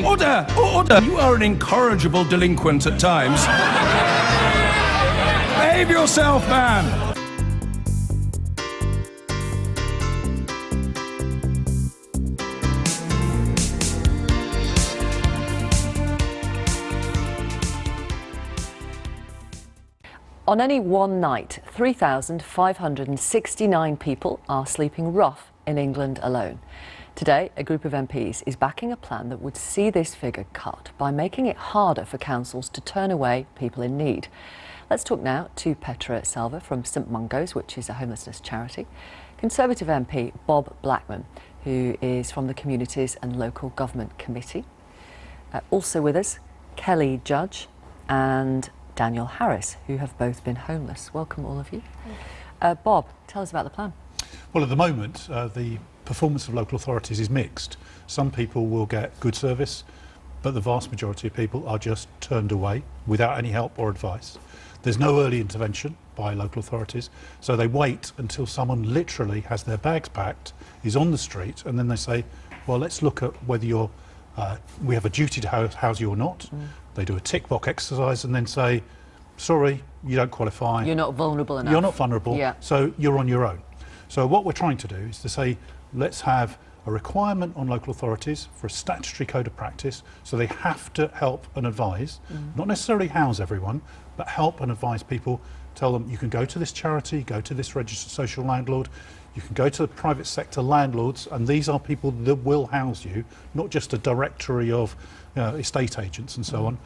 Order! Order! You are an incorrigible delinquent at times. Behave yourself, man! On any one night, 3,569 people are sleeping rough in England alone. Today, a group of MPs is backing a plan that would see this figure cut by making it harder for councils to turn away people in need. Let's talk now to Petra Salva from St Mungo's, which is a homelessness charity, Conservative MP Bob Blackman, who is from the Communities and Local Government Committee. Also with us, Kelly Judge and Daniel Harris, who have both been homeless. Welcome, all of you. Bob, tell us about the plan. Well, at the moment, the performance of local authorities is mixed. Some people will get good service, but the vast majority of people are just turned away without any help or advice. There's no early intervention by local authorities, so they wait until someone literally has their bags packed, is on the street, and then they say, well, let's look at whether you're, we have a duty to house you or not. They do a tick box exercise and then say, sorry, you don't qualify. You're not vulnerable enough. You're not vulnerable, yeah. So you're on your own. So what we're trying to do is to say, let's have a requirement on local authorities for a statutory code of practice, so they have to help and advise, not necessarily house everyone, but help and advise people, tell them you can go to this charity, go to this registered social landlord, you can go to the private sector landlords, and these are people that will house you, not just a directory of estate agents and so on,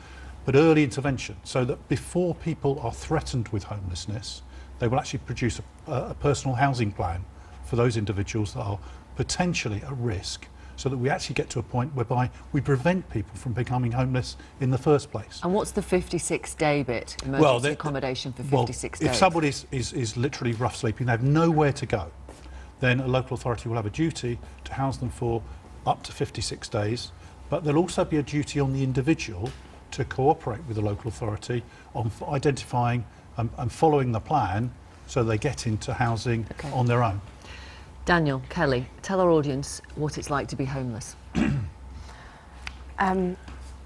but early intervention, so that before people are threatened with homelessness, they will actually produce a personal housing plan for those individuals that are potentially at risk, so that we actually get to a point whereby we prevent people from becoming homeless in the first place. And what's the 56-day bit, emergency accommodation for 56 days? If somebody is literally rough sleeping, they have nowhere to go, then a local authority will have a duty to house them for up to 56 days, but there'll also be a duty on the individual to cooperate with the local authority on identifying and following the plan so they get into housing on their own. Daniel, Kelly, tell our audience what it's like to be homeless.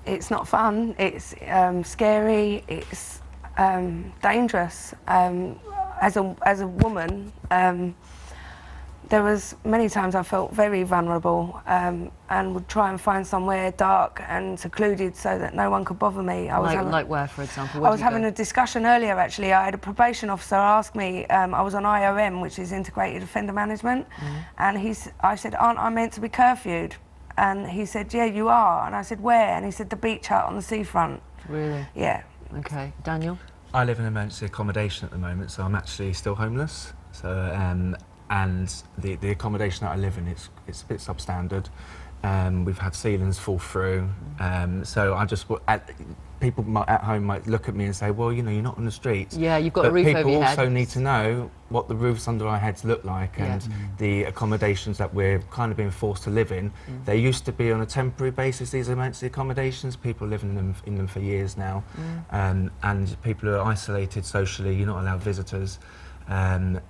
It's not fun, it's scary, it's dangerous. As a woman, there was many times I felt very vulnerable and would try and find somewhere dark and secluded so that no one could bother me. Like where, for example? I was having a discussion earlier, actually. I had a probation officer ask me, I was on IOM, which is Integrated Offender Management, and I said, aren't I meant to be curfewed? And he said, yeah, you are. And I said, where? And he said, the beach hut on the seafront. Really? Yeah. Okay. Daniel? I live in emergency accommodation at the moment, so I'm actually still homeless. So, and the accommodation that I live in, it's a bit substandard. We've had ceilings fall through, so I just people at home might look at me and say, well, you know, you're not on the streets. Yeah, you've got a roof over your head. People also need to know what the roofs under our heads look like, and the accommodations that we're kind of being forced to live in. They used to be on a temporary basis, these emergency accommodations. People live in them for years now, and people are isolated socially. You're not allowed visitors. And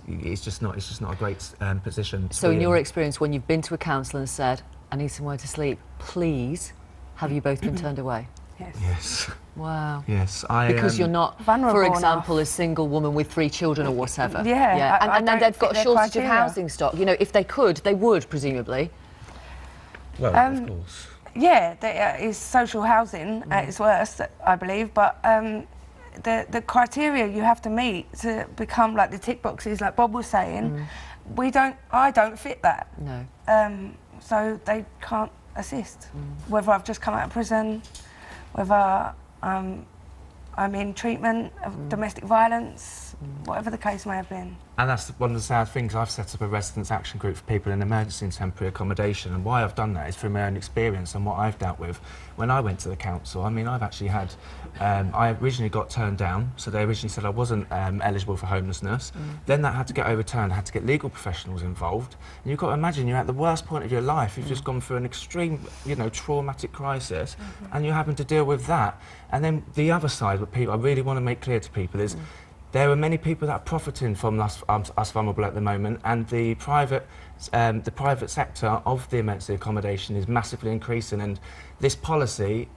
it's just not a great position. So in your experience, when you've been to a council and said, I need somewhere to sleep, please, have you both been turned away? Yes. Yes. Wow. Yes. Because you're not, vulnerable for example, enough. a single woman with 3 children or whatever. Yeah. And then they've got a shortage of housing stock. You know, if they could, they would, presumably. Well, of course. Yeah, there is social housing at its worst, I believe, but the criteria you have to meet to become like the tick boxes, like Bob was saying, I don't fit that. No. So they can't assist. Whether I've just come out of prison, whether I'm in treatment of domestic violence, whatever the case may have been. And that's one of the sad things. I've set up a residents action group for people in emergency and temporary accommodation, and why I've done that is through my own experience and what I've dealt with. When I went to the council, I mean, I've actually had, I originally got turned down, so they originally said I wasn't eligible for homelessness. Then that had to get overturned, I had to get legal professionals involved. And you've got to imagine you're at the worst point of your life, you've just gone through an extreme, you know, traumatic crisis, and you're having to deal with that. And then the other side, what people, I really want to make clear to people is, there are many people that are profiting from us vulnerable at the moment, and the private sector of the emergency accommodation is massively increasing, and this policy,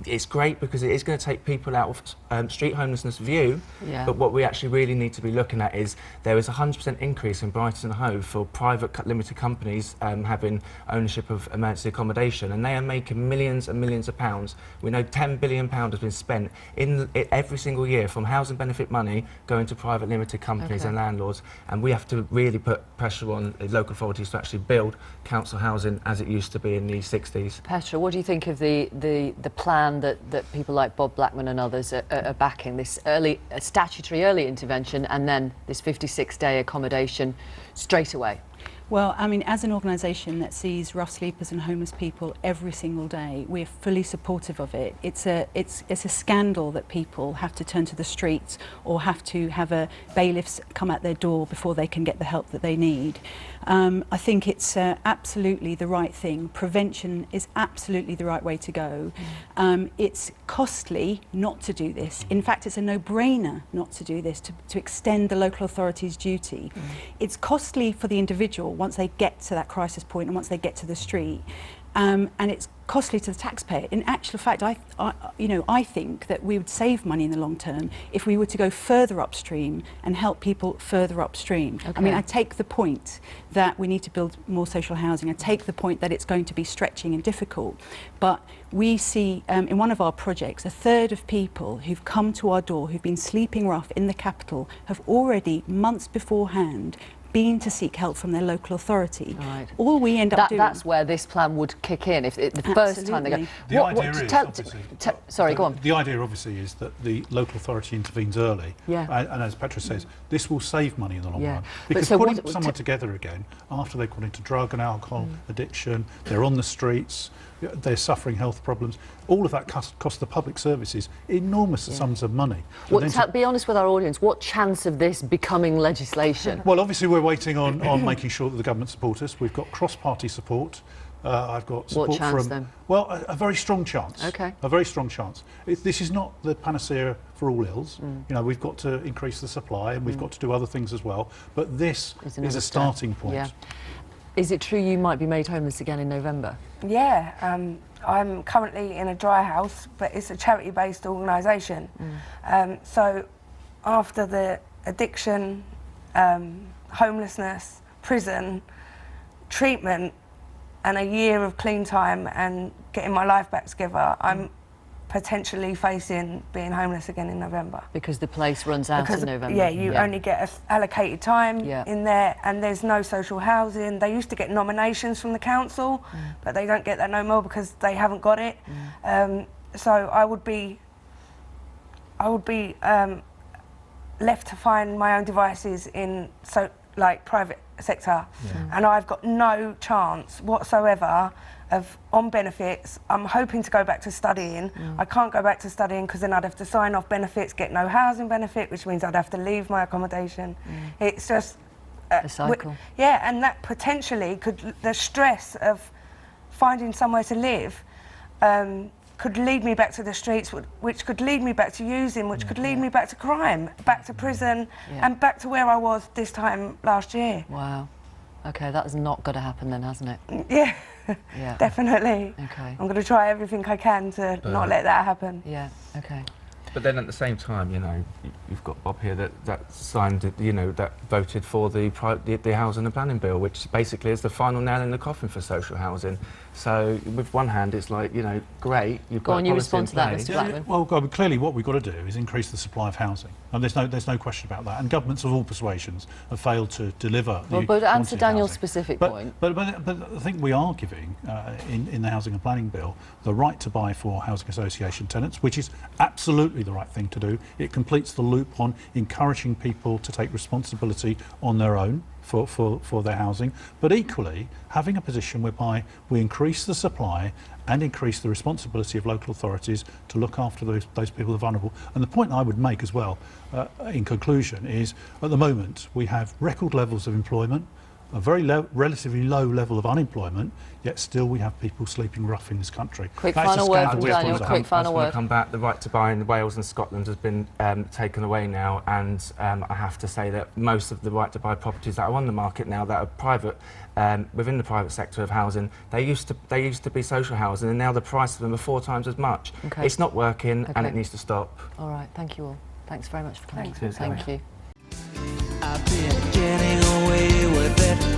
it's great because it is going to take people out of street homelessness view, but what we actually really need to be looking at is there is a 100% increase in Brighton and Hove for private limited companies having ownership of emergency accommodation, and they are making millions and millions of pounds. We know £10 billion has been spent every single year from housing benefit money going to private limited companies and landlords, and we have to really put pressure on the local authorities to actually build council housing as it used to be in the 60s. Petra, what do you think of the plan that people like Bob Blackman and others are backing, this statutory early intervention and then this 56-day accommodation straight away? Well, I mean, as an organisation that sees rough sleepers and homeless people every single day, we're fully supportive of it. It's a scandal that people have to turn to the streets or have to have bailiffs come at their door before they can get the help that they need. I think it's absolutely the right thing. Prevention is absolutely the right way to go. It's costly not to do this. In fact, it's a no-brainer not to do this, to extend the local authority's duty. It's costly for the individual once they get to that crisis point and once they get to the street. And it's costly to the taxpayer. In actual fact, I think that we would save money in the long term if we were to go further upstream and help people further upstream. I mean, I take the point that we need to build more social housing. I take the point that it's going to be stretching and difficult. But we see in one of our projects, 1/3 of people who've come to our door, who've been sleeping rough in the capital, have already, months beforehand, been to seek help from their local authority. Right. All we end up doing... That's where this plan would kick in, if the first time they go... The idea is, obviously... Sorry, go on. The idea, obviously, is that the local authority intervenes early. And as Petra says, this will save money in the long run. Because putting someone together again, after they've gone into drug and alcohol addiction, they're on the streets, they're suffering health problems, all of that costs the public services enormous sums of money. Be honest with our audience, what chance of this becoming legislation? Well, obviously we're waiting on making sure that the government support us. We've got cross-party support. I've got support what chance, from... then? Well, a very strong chance. Okay. A very strong chance. This is not the panacea for all ills. You know, we've got to increase the supply and we've got to do other things as well. But this is a starting point. Yeah. Is it true you might be made homeless again in November? Yeah, I'm currently in a dry house, but it's a charity-based organisation. So after the addiction, homelessness, prison, treatment, and a year of clean time and getting my life back together, I'm potentially facing being homeless again in November. Because the place runs out in November. Yeah, you only get allocated time in there, and there's no social housing. They used to get nominations from the council, but they don't get that no more because they haven't got it. So I would be left to find my own devices in private sector, and I've got no chance whatsoever on benefits. I'm hoping to go back to studying. I can't go back to studying because then I'd have to sign off benefits, get no housing benefit, which means I'd have to leave my accommodation. It's just a cycle. And that potentially the stress of finding somewhere to live could lead me back to the streets, which could lead me back to using, which could lead me back to crime, back to prison, and back to where I was this time last year. Wow. Okay, that's not going to happen then, hasn't it? Yeah. Definitely. Okay. I'm going to try everything I can to not let that happen. Yeah, okay. But then at the same time, you know, you've got Bob here that signed, you know, that voted for the housing and planning bill, which basically is the final nail in the coffin for social housing. So with one hand, it's like, you know, great, you've got. Go on, you respond to that, Mr. Blackman. Well, clearly, what we've got to do is increase the supply of housing, and there's no question about that. And governments of all persuasions have failed to deliver. But answer Daniel's specific point. But I think we are giving in the housing and planning bill the right to buy for housing association tenants, which is absolutely the right thing to do. It completes the loop on encouraging people to take responsibility on their own for their housing, but equally having a position whereby we increase the supply and increase the responsibility of local authorities to look after those people who are vulnerable. And the point I would make as well, in conclusion, is at the moment we have record levels of employment. a very relatively low level of unemployment, yet still we have people sleeping rough in this country. Quick That is a final word scandal from we have to Daniel, resolve. quick final I just want word. to come back. The right to buy in Wales and Scotland has been taken away now, and I have to say that most of the right to buy properties that are on the market now that are private, within the private sector of housing, they used to be social housing, and now the price of them are 4 times as much. Okay. It's not working, and Okay. it needs to stop. All right, thank you all. Thanks very much for coming. Thanks. Thank you. I've been getting away with it.